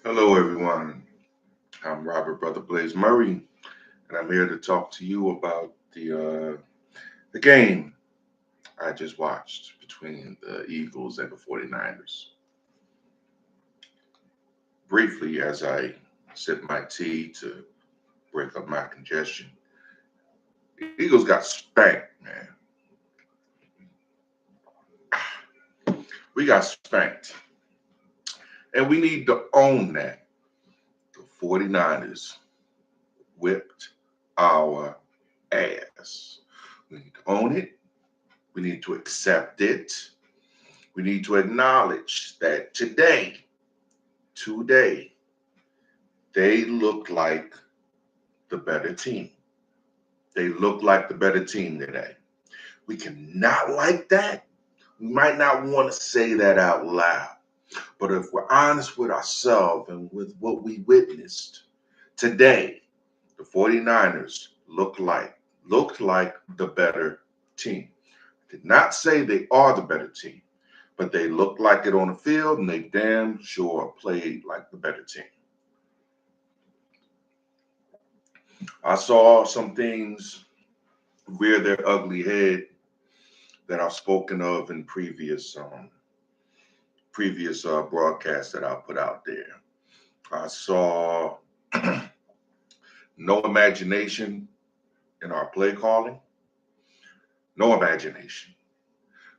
Hello, everyone. I'm Robert Brother Blaze Murray, and I'm here to talk to you about the game I just watched between the Eagles and the 49ers. Briefly, as I sip my tea to break up my congestion, the Eagles got spanked, man. We got spanked, and we need to own that. The 49ers whipped our ass. We need to own it. We need to accept it. We need to acknowledge that today, they look like the better team. They look like the better team today. We cannot like that. We might not want to say that out loud. But if we're honest with ourselves and with what we witnessed today, the 49ers looked like the better team. Did not say they are the better team, but they looked like it on the field and they damn sure played like the better team. I saw some things rear their ugly head that I've spoken of in previous broadcasts that I put out there. I saw no imagination in our play calling, no imagination,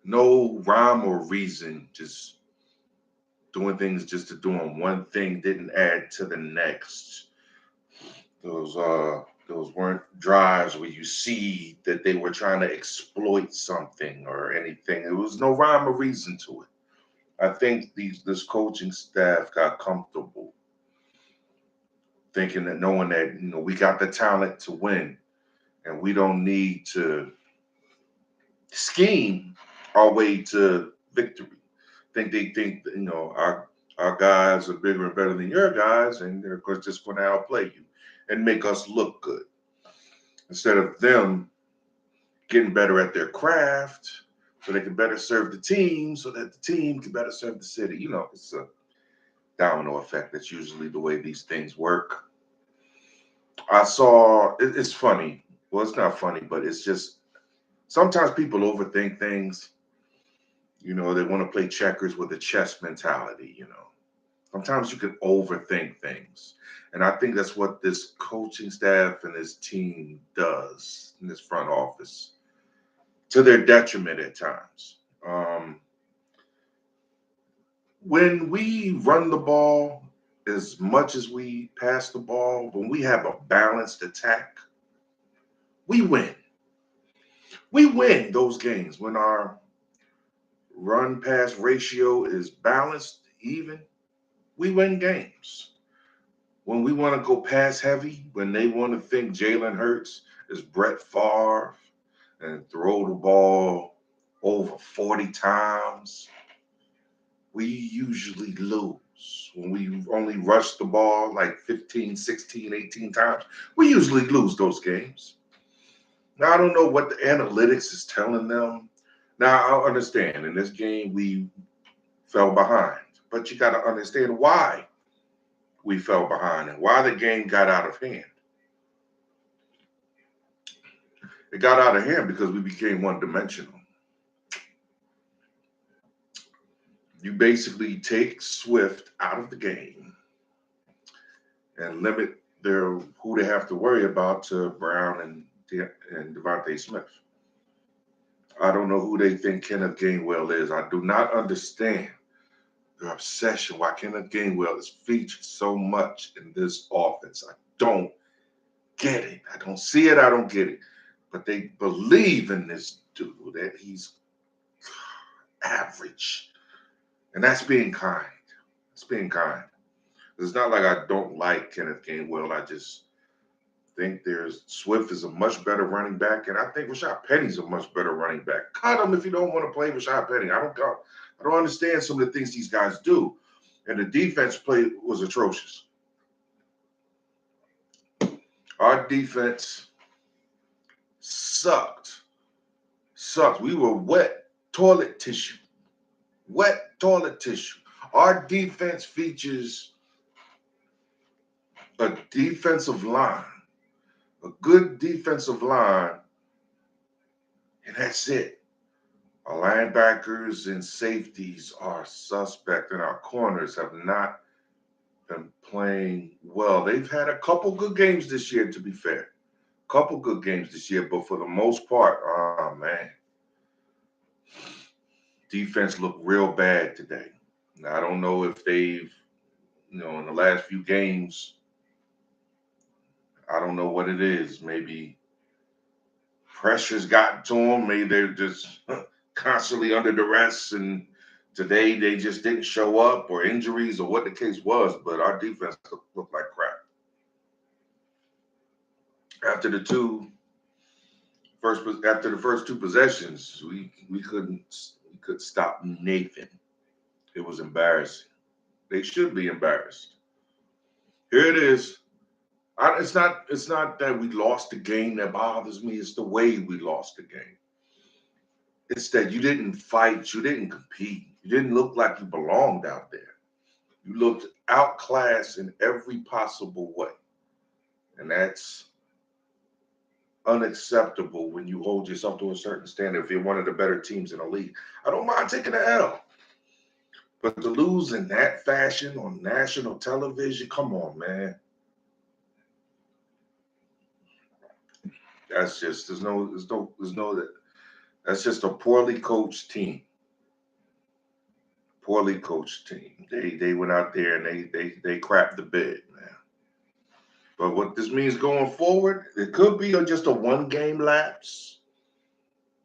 no rhyme or reason, just doing things just to doing one thing didn't add to the next. Those weren't drives where you see that they were trying to exploit something or anything. There was no rhyme or reason to it. I think this coaching staff got comfortable thinking that knowing that we got the talent to win and we don't need to scheme our way to victory. They think that, our guys are bigger and better than your guys, and they're of course just going to outplay you and make us look good instead of them getting better at their craft so they can better serve the team so that the team can better serve the city. It's a domino effect. That's usually the way these things work. It's funny. Well, it's not funny, but it's just sometimes people overthink things. They want to play checkers with a chess mentality. Sometimes you can overthink things. And I think that's what this coaching staff and this team does in this front office to their detriment at times. When we run the ball as much as we pass the ball, when we have a balanced attack, we win. We win those games when our run pass ratio is balanced, even. We win games. When we want to go pass heavy, when they want to think Jalen Hurts is Brett Favre and throw the ball over 40 times, we usually lose. When we only rush the ball like 15, 16, 18 times, we usually lose those games. Now, I don't know what the analytics is telling them. Now, I understand in this game we fell behind, but you got to understand why we fell behind and why the game got out of hand. It got out of hand because we became one dimensional. You basically take Swift out of the game and limit who they have to worry about to Brown and Devontae Smith. I don't know who they think Kenneth Gainwell is. I do not understand their obsession why Kenneth Gainwell is featured so much in this offense. I don't get it. I don't see it. I don't get it. But they believe in this dude that he's average. And that's being kind. It's being kind. It's not like I don't like Kenneth Gainwell. I just think Swift is a much better running back, and I think Rashad Penny's a much better running back. Cut him if you don't want to play Rashad Penny. I don't understand some of the things these guys do. And the defense play was atrocious. Our defense sucked. We were wet toilet tissue. Wet toilet tissue. Our defense features A defensive line, a good defensive line, and that's it. Our linebackers and safeties are suspect, and our corners have not been playing well. They've had a couple good games this year, to be fair. Couple good games this year, but for the most part, oh man, defense looked real bad today. Now, I don't know if they've, in the last few games, I don't know what it is. Maybe pressure's gotten to them. Maybe they're just constantly under duress, and today they just didn't show up, or injuries, or what the case was. But our defense looked like crap. After the two after the first two possessions, we could stop Nathan. It was embarrassing. They should be embarrassed. Here it is. It's not that we lost the game that bothers me. It's the way we lost the game. It's that you didn't fight, you didn't compete, you didn't look like you belonged out there. You looked outclassed in every possible way, and that's unacceptable when you hold yourself to a certain standard. If you're one of the better teams in the league, I don't mind taking the L, but to lose in that fashion on national television, come on, man. That's just that's just a poorly coached team. Poorly coached team. They went out there and they crapped the bed, man. But what this means going forward, it could be just a one game lapse.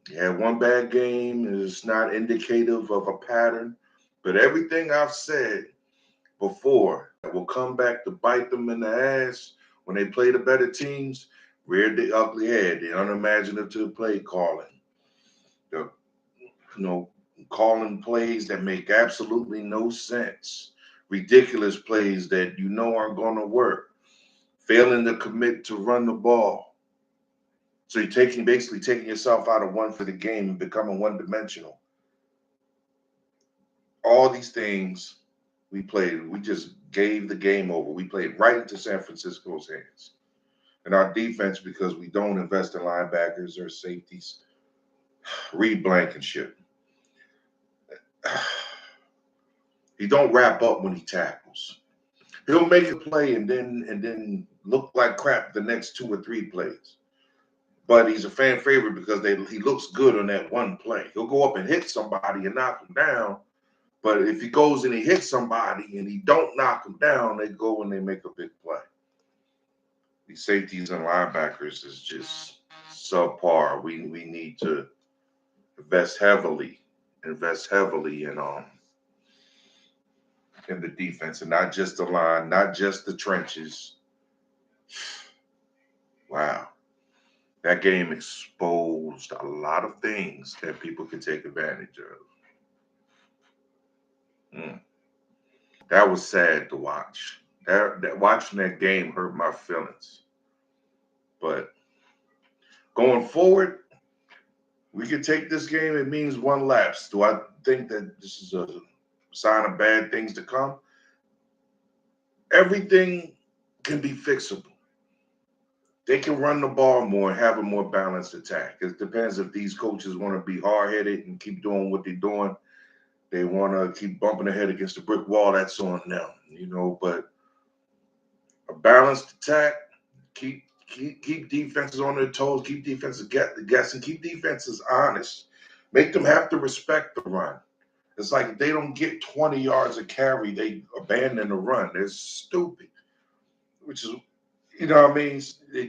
Yeah, one bad game is not indicative of a pattern. But everything I've said before that will come back to bite them in the ass when they play the better teams, reared the ugly head, the unimaginative play calling, the calling plays that make absolutely no sense, ridiculous plays that aren't going to work, failing to commit to run the ball. So you're basically taking yourself out of one for the game and becoming one dimensional. All these things we just gave the game over. We played right into San Francisco's hands. And our defense, because we don't invest in linebackers or safeties, Reed Blankenship. He don't wrap up when he tackles. He'll make a play and then look like crap the next two or three plays. But he's a fan favorite because he looks good on that one play. He'll go up and hit somebody and knock him down. But if he goes and he hits somebody and he don't knock him down, they go and they make a big play. These safeties and linebackers is just subpar. We need to invest heavily in the defense, and not just the line, not just the trenches. Wow. That game exposed a lot of things that people can take advantage of. That was sad to watch. That watching that game hurt my feelings. But going forward, we can take this game. It means one lapse. Do I think that this is a sign of bad things to come? Everything can be fixable. They can run the ball more and have a more balanced attack. It depends if these coaches want to be hard-headed and keep doing what they're doing. They want to keep bumping their head against the brick wall. That's on them, But a balanced attack, keep defenses on their toes, keep defenses guessing, keep defenses honest, make them have to respect the run. It's like if they don't get 20 yards of carry, they abandon the run. They're stupid, which is, what I mean? They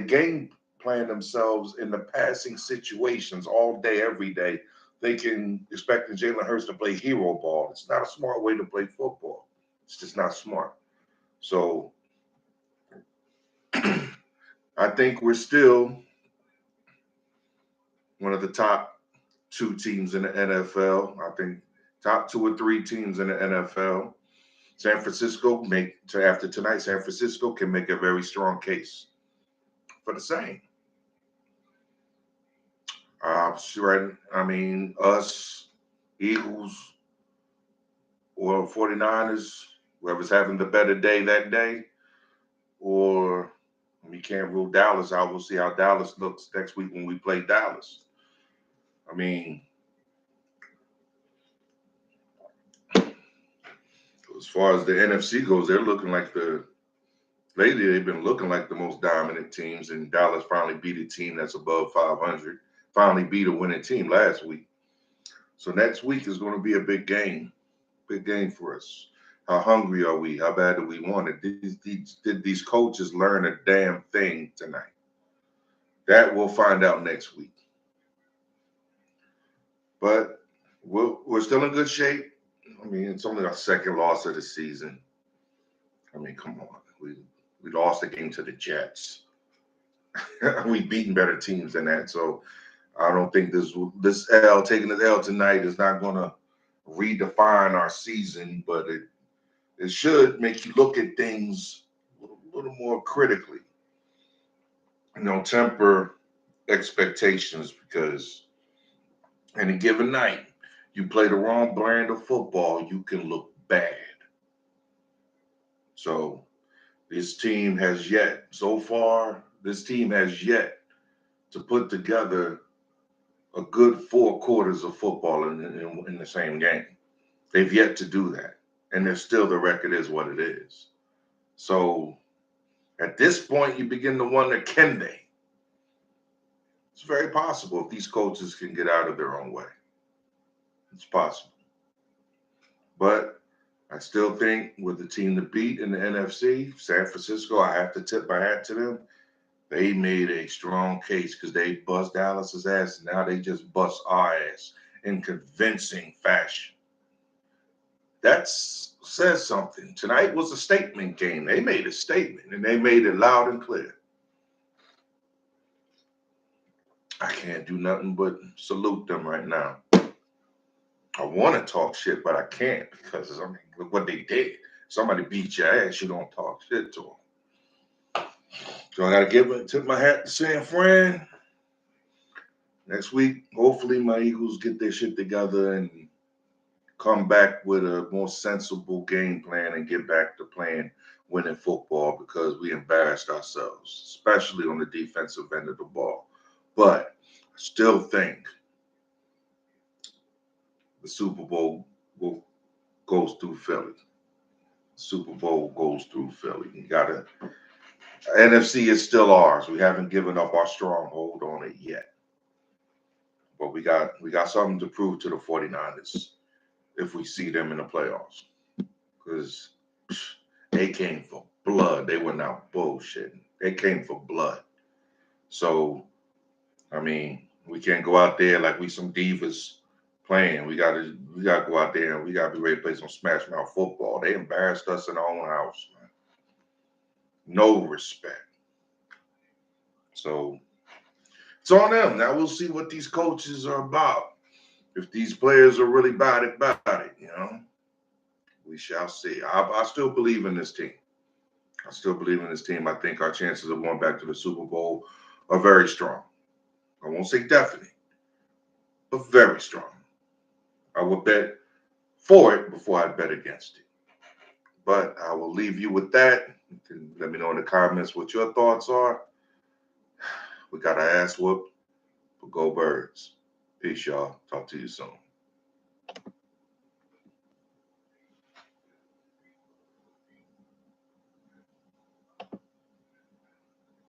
game plan themselves in the passing situations all day, every day. They can expect Jalen Hurts to play hero ball. It's not a smart way to play football. It's just not smart. So I think we're still one of the top two teams in the NFL. I think top two or three teams in the NFL. San Francisco after tonight, San Francisco can make a very strong case for the same. Sure. I mean, us, Eagles, or 49ers, whoever's having the better day that day, or we can't rule Dallas out. We'll see how Dallas looks next week when we play Dallas. I mean, as far as the NFC goes, they're looking like lately they've been looking like the most dominant teams, and Dallas finally beat a team that's above 500. Finally beat a winning team last week. So next week is going to be a big game for us. How hungry are we? How bad do we want it? Did these coaches learn a damn thing tonight? That we'll find out next week. But we're still in good shape. I mean, it's only our second loss of the season. I mean, come on. We lost the game to the Jets. We've beaten better teams than that. So I don't think taking this L tonight is not going to redefine our season, but it should make you look at things a little more critically. Temper expectations, because any given night you play the wrong brand of football, you can look bad. So this team has yet to put together a good 4 quarters of football in the same game. They've yet to do that. And the record is what it is. So at this point, you begin to wonder, can they? It's very possible if these coaches can get out of their own way. It's possible. But I still think with the team to beat in the NFC, San Francisco, I have to tip my hat to them. They made a strong case because they bust Dallas's ass, and now they just bust our ass in convincing fashion. That says something. Tonight was a statement game. They made a statement, and they made it loud and clear. I can't do nothing but salute them right now. I want to talk shit, but I can't because, look what they did. Somebody beat your ass, you don't talk shit to them. So I got to tip my hat to San Fran. Next week, hopefully my Eagles get their shit together and come back with a more sensible game plan and get back to playing winning football, because we embarrassed ourselves, especially on the defensive end of the ball. But I still think the Super Bowl goes through Philly. Super Bowl goes through Philly. NFC is still ours. We haven't given up our stronghold on it yet. But we got something to prove to the 49ers if we see them in the playoffs. Because they came for blood. They were not bullshitting. They came for blood. So, I mean, we can't go out there like we some divas playing. We gotta go out there and we gotta be ready to play some smash mouth football. They embarrassed us in our own house, man. No respect. So it's on them. Now we'll see what these coaches are about. If these players are really about it, we shall see. I still believe in this team. I think our chances of going back to the Super Bowl are very strong. I won't say definite, but very strong. I would bet for it before I bet against it. But I will leave you with that. You can let me know in the comments what your thoughts are. We got our ass whooped, but go Birds. Peace, y'all. Talk to you soon.